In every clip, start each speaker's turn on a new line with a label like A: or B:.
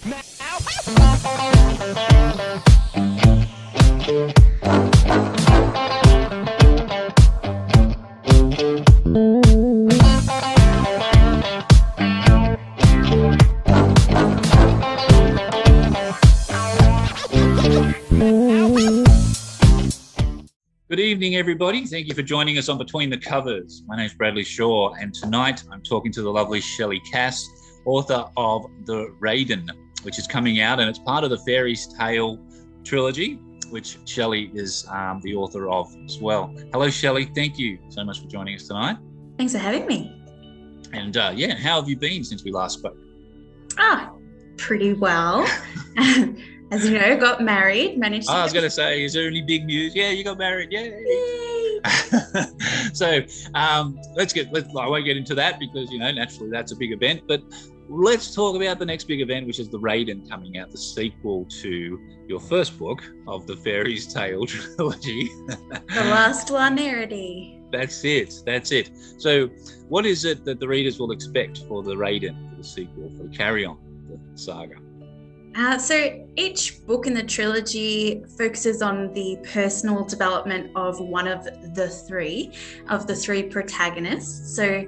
A: Good evening, everybody. Thank you for joining us on Between the Covers. My name is Bradley Shaw, and tonight I'm talking to the lovely Shelly Cass, author of the Raiden, which is coming out, and it's part of the Fairy's Tale trilogy, which Shelly is the author of as well. Hello, Shelly. Thank you so much for joining us tonight.
B: Thanks for having me.
A: And yeah, how have you been since we last spoke?
B: Pretty well. As you know, got married, managed to...
A: I was going to say, is there any big news? Yeah, you got married. Yay! So I won't get into that because, you know, naturally that's a big event. But let's talk about the next big event, which is the Raiden coming out, the sequel to your first book of the Fairy's Tale trilogy.
B: The last one, already.
A: That's it. So what is it that the readers will expect for the Raiden, for the sequel, for the carry-on, the saga?
B: So each book in the trilogy focuses on the personal development of one of the three protagonists. So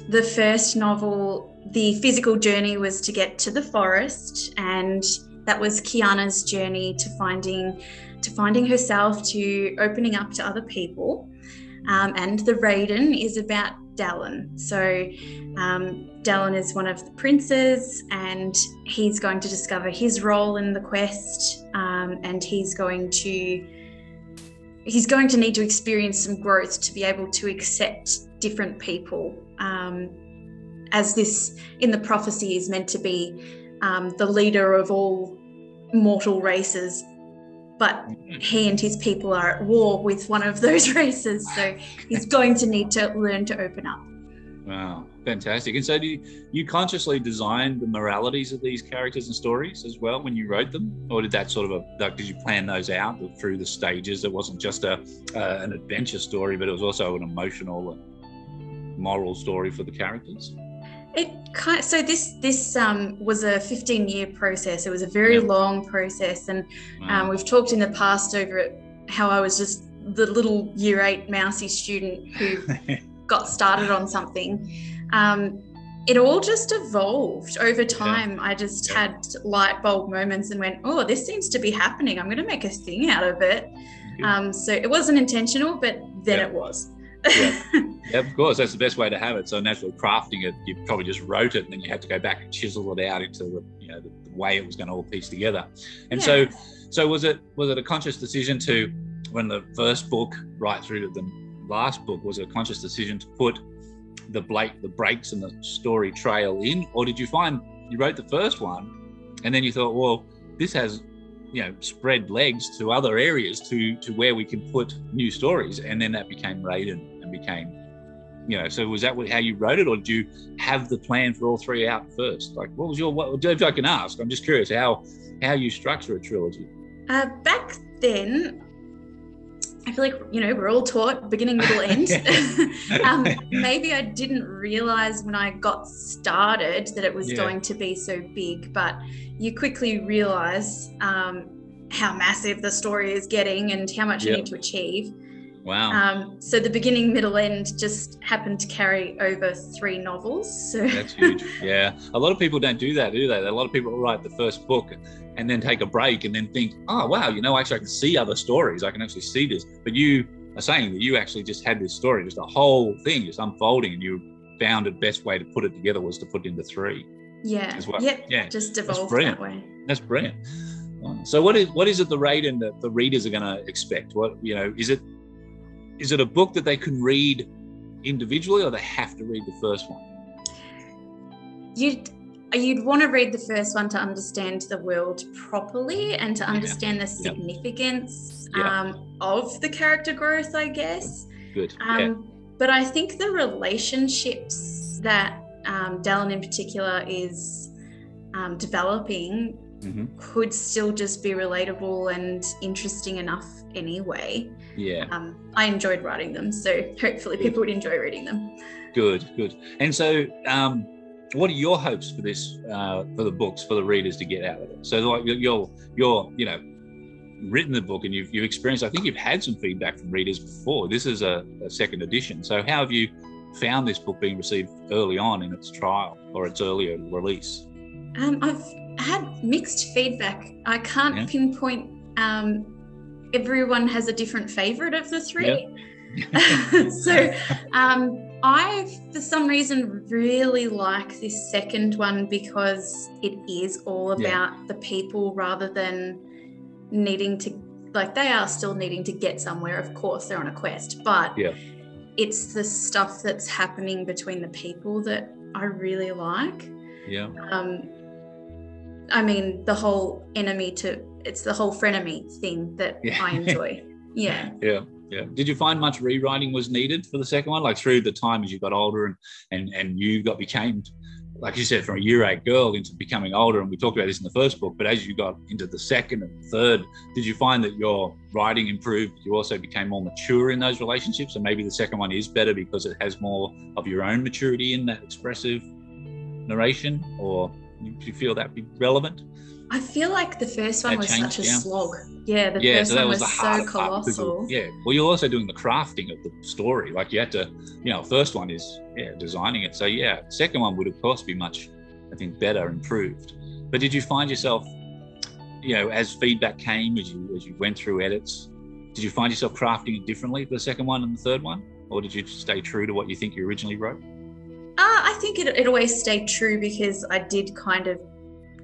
B: the first novel, the physical journey was to get to the forest, and that was Kiana's journey to finding herself, to opening up to other people. And the Raiden is about Dalin. So Dalin is one of the princes, and he's going to discover his role in the quest, and he's going to need to experience some growth to be able to accept different people, as this in the prophecy is meant to be the leader of all mortal races. But he and his people are at war with one of those races, so he's going to need to learn to open up.
A: Wow, fantastic. And so do you consciously design the moralities of these characters and stories as well when you wrote them? Or did that did you plan those out through the stages? It wasn't just an adventure story, but it was also an emotional and moral story for the characters?
B: So this was a 15-year process. It was a very long process, and we've talked in the past over it how I was just the little year 8 mousy student who got started on something. It all just evolved over time. I just had light bulb moments and went, oh, this seems to be happening. I'm going to make a thing out of it. So it wasn't intentional, but then it was.
A: Yeah, of course, that's the best way to have it. So naturally crafting it, you probably just wrote it and then you had to go back and chisel it out into the way it was going to all piece together. And so was it a conscious decision to, when the first book right through to the last book, was it a conscious decision to put the breaks in the story trail in, or did you find you wrote the first one and then you thought, well, this has spread legs to other areas to where we can put new stories, and then that became Raiden and became, so was that how you wrote it, or did you have the plan for all three out first? Like, if I can ask, I'm just curious how you structure a trilogy.
B: Back then, I feel like, we're all taught beginning, middle, end. Maybe I didn't realize when I got started that it was going to be so big, but you quickly realize how massive the story is getting and how much you need to achieve.
A: Wow.
B: So the beginning, middle, end just happened to carry over 3 novels. So
A: that's huge. Yeah. A lot of people don't do that, do they? A lot of people write the first book and then take a break and then think, oh, wow, actually I can see other stories. I can actually see this. But you are saying that you actually just had this story, just a whole thing just unfolding, and you found the best way to put it together was to put it into 3.
B: Yeah.
A: As well.
B: Yeah. Just evolved that way.
A: That's brilliant. So what is it the Raiden that the readers are going to expect? What, is it a book that they can read individually, or they have to read the first one?
B: You'd want to read the first one to understand the world properly and to understand the significance of the character growth, I guess.
A: Good.
B: But I think the relationships that Dalin in particular is developing could still just be relatable and interesting enough anyway. I enjoyed writing them, so hopefully people would enjoy reading them.
A: Good. And so what are your hopes for this, for the books, for the readers to get out of it? So like you're written the book and you've experienced, I think you've had some feedback from readers before. This is a second edition. So how have you found this book being received early on in its trial or its earlier release?
B: I've had mixed feedback. I can't pinpoint. Everyone has a different favorite of the three. Yeah. So I, for some reason, really like this second one because it is all about the people rather than needing to, like, they are still needing to get somewhere. Of course, they're on a quest, but it's the stuff that's happening between the people that I really like.
A: Yeah.
B: I mean, the whole it's the whole frenemy thing that I enjoy. Yeah.
A: Did you find much rewriting was needed for the second one? Like through the time as you got older and you became, like you said, from a year 8 girl into becoming older, and we talked about this in the first book, but as you got into the second and third, did you find that your writing improved? You also became more mature in those relationships, and maybe the second one is better because it has more of your own maturity in that expressive narration? Or do you feel that be relevant?
B: I feel like the first one was such a slog. Yeah, the first one was so colossal.
A: Well, you're also doing the crafting of the story. Like you had to, first one is designing it. So second one would of course be much, I think, better, improved. But did you find yourself, as feedback came, as you went through edits, did you find yourself crafting it differently for the second one and the third one? Or did you stay true to what you think you originally wrote?
B: I think it always stayed true because I did kind of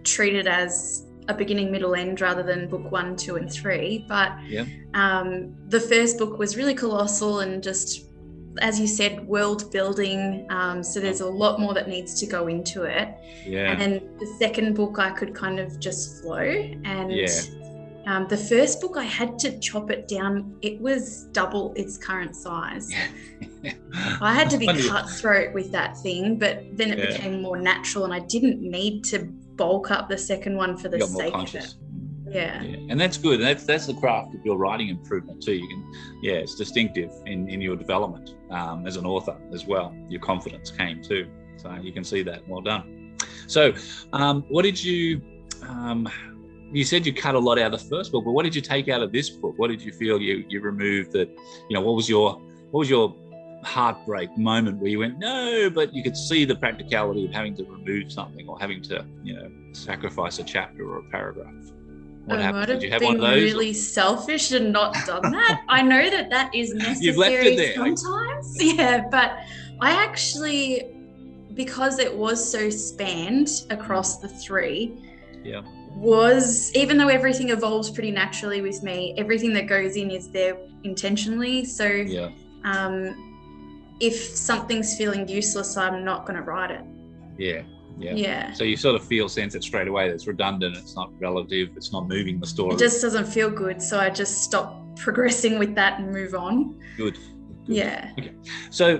B: treat it as a beginning, middle, end rather than book 1, 2, and 3. But the first book was really colossal and just, as you said, world building. So there's a lot more that needs to go into it. Yeah. And then the second book I could kind of just flow. And the first book I had to chop it down. It was double its current size. I had to be cutthroat with that thing, but then it became more natural and I didn't need to bulk up the second one for the sake of it. Yeah.
A: And that's good. That's the craft of your writing improvement too. You can, it's distinctive in your development as an author as well. Your confidence came too. So you can see that. Well done. So what did you, you said you cut a lot out of the first book, but what did you take out of this book? What did you feel you removed that, what was your heartbreak moment where you went, no, but you could see the practicality of having to remove something or having to, sacrifice a chapter or a paragraph? What happened? Did you have one of those?
B: Really selfish and not done that. I know that is necessary.
A: You've left it there
B: sometimes. But I actually, because it was so spanned across the three, was, even though everything evolves pretty naturally with me, everything that goes in is there intentionally. So if something's feeling useless, I'm not going to write it.
A: Yeah. So you sort of sense it straight away that it's redundant, it's not relative, it's not moving the story.
B: It just doesn't feel good. So I just stop progressing with that and move on.
A: Good.
B: Yeah.
A: Okay. So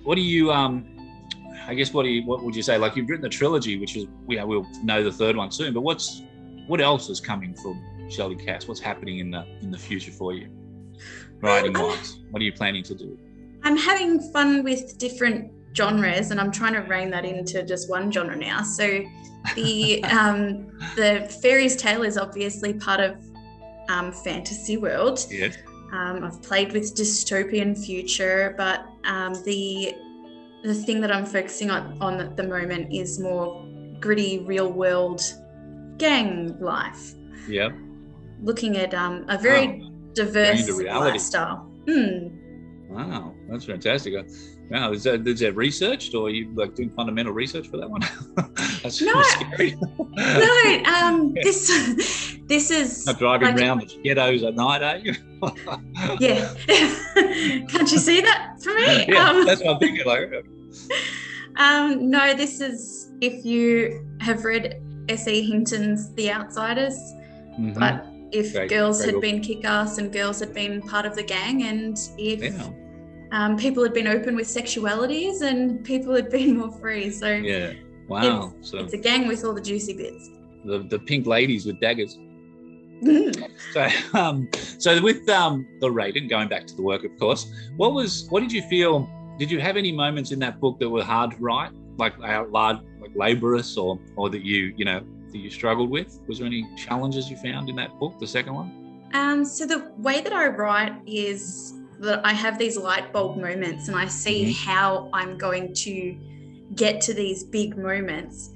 A: what do you, I guess, what would you say? Like, you've written the trilogy, which is, we'll know the third one soon, but what else is coming from Shelly Cass? What's happening in the future for you? Writing-wise, what are you planning to do?
B: I'm having fun with different genres, and I'm trying to rein that into just one genre now. So the fairy's tale is obviously part of fantasy world.
A: Yes.
B: I've played with dystopian future, but the thing that I'm focusing on at the moment is more gritty, real world gang life.
A: Yeah.
B: Looking at a very diverse lifestyle.
A: Wow, that's fantastic. Wow, is that researched, or are you like doing fundamental research for that one? That's
B: no,
A: scary.
B: No, this is
A: not driving around the ghettos at night, are you?
B: Yeah. Can't you see that for me?
A: Yeah, that's what I'm thinking.
B: No, this is, if you have read S.E. Hinton's The Outsiders, but if girls had been kick-ass and girls had been part of the gang, and if people had been open with sexualities and people had been more free. So
A: wow,
B: it's a gang with all the juicy bits.
A: The pink ladies with daggers. So with the Raiden, going back to the work, of course, what did you feel? Did you have any moments in that book that were hard to write? large, like laborious, or that you struggled with? Was there any challenges you found in that book, the second one?
B: So the way that I write is that I have these light bulb moments, and I see how I'm going to get to these big moments,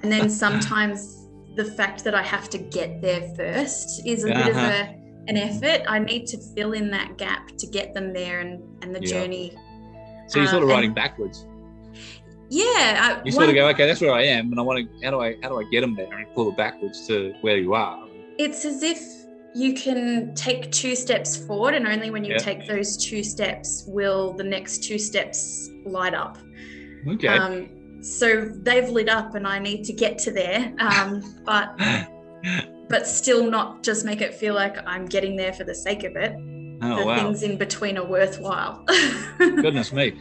B: and then sometimes the fact that I have to get there first is a bit of an effort. I need to fill in that gap to get them there, and the journey.
A: So you're sort of writing backwards.
B: Yeah.
A: You sort of go, okay, that's where I am, and I want to. How do I get them there, and pull it backwards to where you are?
B: It's as if you can take 2 steps forward, and only when you take those 2 steps will the next 2 steps light up.
A: Okay.
B: So they've lit up, and I need to get to there, but still not just make it feel like I'm getting there for the sake of it. Things in between are worthwhile.
A: Goodness me,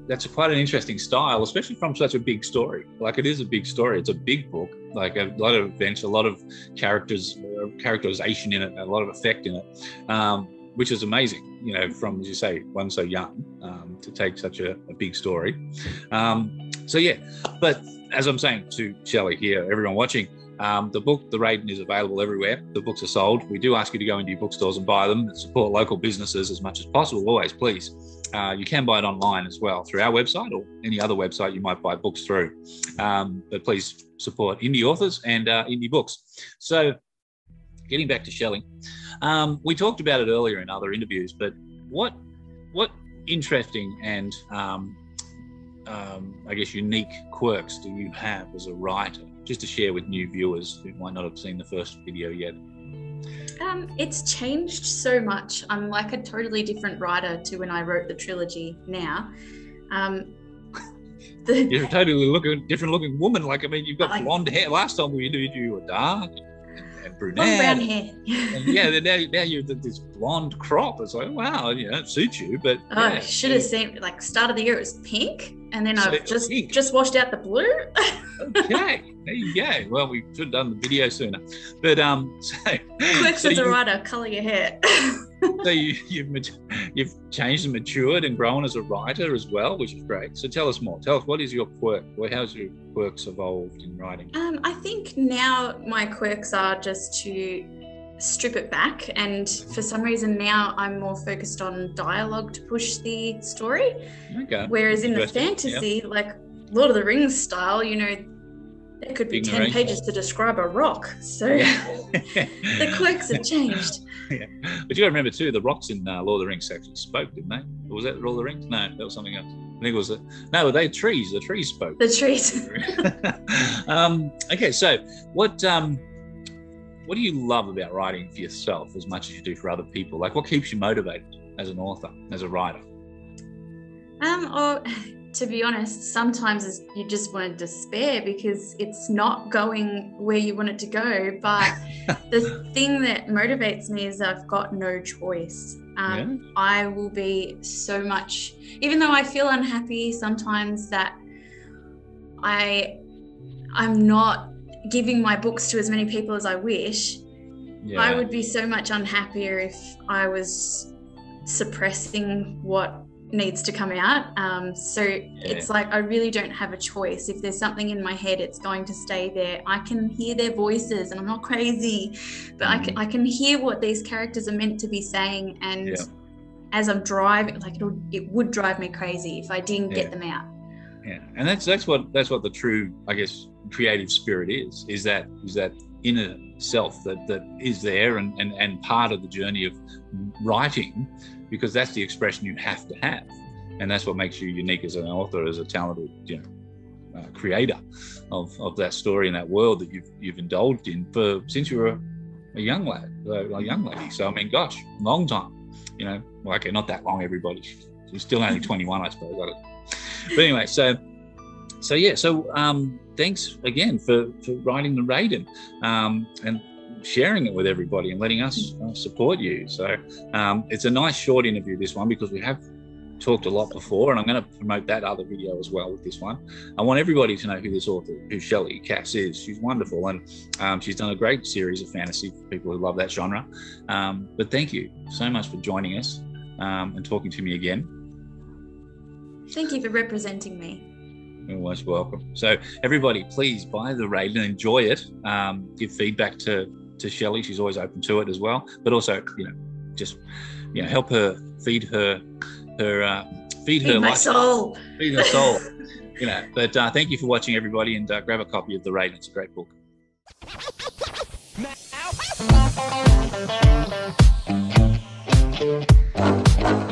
A: that's quite an interesting style, especially from such a big story. Like, it is a big story. It's a big book, like a lot of events, a lot of characterization in it, a lot of effect in it, which is amazing. From, as you say, one so young, to take such a big story. But as I'm saying to Shelly here, everyone watching, the book, The Raiden, is available everywhere. The books are sold. We do ask you to go into your bookstores and buy them and support local businesses as much as possible, always, please. You can buy it online as well through our website or any other website you might buy books through. But please support indie authors and indie books. So getting back to Shelly, we talked about it earlier in other interviews, but what interesting and I guess unique quirks do you have as a writer, just to share with new viewers who might not have seen the first video yet?
B: It's changed so much. I'm like a totally different writer to when I wrote the trilogy now.
A: You're a totally different looking woman. Like, I mean, you've got blonde hair. Last time we interviewed you, were dark and brunette.
B: Long brown hair.
A: And now you've got this blonde crop. It's like, wow, it suits you. But
B: I should have seen, like, start of the year it was pink, and then I've just washed out the blue.
A: Okay, there you go. Well, we should have done the video sooner. But
B: quirks as a writer, colour your hair.
A: So you've changed and matured and grown as a writer as well, which is great. So tell us more. Tell us, what is your quirk? How's your quirks evolved in writing?
B: I think now my quirks are just to strip it back, and for some reason now I'm more focused on dialogue to push the story.
A: Okay.
B: Whereas in the fantasy, like Lord of the Rings style, there could be 10 pages to describe a rock. So the quirks have changed.
A: Yeah. But you got to remember too, the rocks in Lord of the Rings actually spoke, didn't they? Or was that Lord of the Rings? No, that was something else. I think it was they trees. The trees spoke.
B: The trees.
A: Okay, so what do you love about writing for yourself as much as you do for other people? Like, what keeps you motivated as an author, as a writer?
B: To be honest, sometimes you just want to despair because it's not going where you want it to go. But the thing that motivates me is I've got no choice. I will be so much, even though I feel unhappy sometimes that I'm not giving my books to as many people as I wish. I would be so much unhappier if I was suppressing what needs to come out. It's like I really don't have a choice. If there's something in my head, it's going to stay there. I can hear their voices, and I'm not crazy, but I can hear what these characters are meant to be saying. And as I'm driving, like it would drive me crazy if I didn't get them out.
A: Yeah, and that's what the true, I guess, creative spirit is that inner self that is there and part of the journey of writing, because that's the expression you have to have, and that's what makes you unique as an author, as a talented creator of that story and that world that you've indulged in since you were a young lady. So I mean, gosh, long time. Well, okay, not that long, everybody. She's still only 21, I suppose. But anyway, so thanks again for writing The Raiden and sharing it with everybody and letting us support you. So it's a nice short interview, this one, because we have talked a lot before, and I'm going to promote that other video as well with this one. I want everybody to know who this author, who Shelly Cass is. She's wonderful, and she's done a great series of fantasy for people who love that genre. But thank you so much for joining us and talking to me again.
B: Thank you for representing me.
A: You're most welcome. So everybody, please buy the Raiden, enjoy it. Give feedback to Shelly. She's always open to it as well. But also, just help her feed her
B: my soul.
A: Feed her soul. But thank you for watching, everybody, and grab a copy of the Raiden. It's a great book. Now.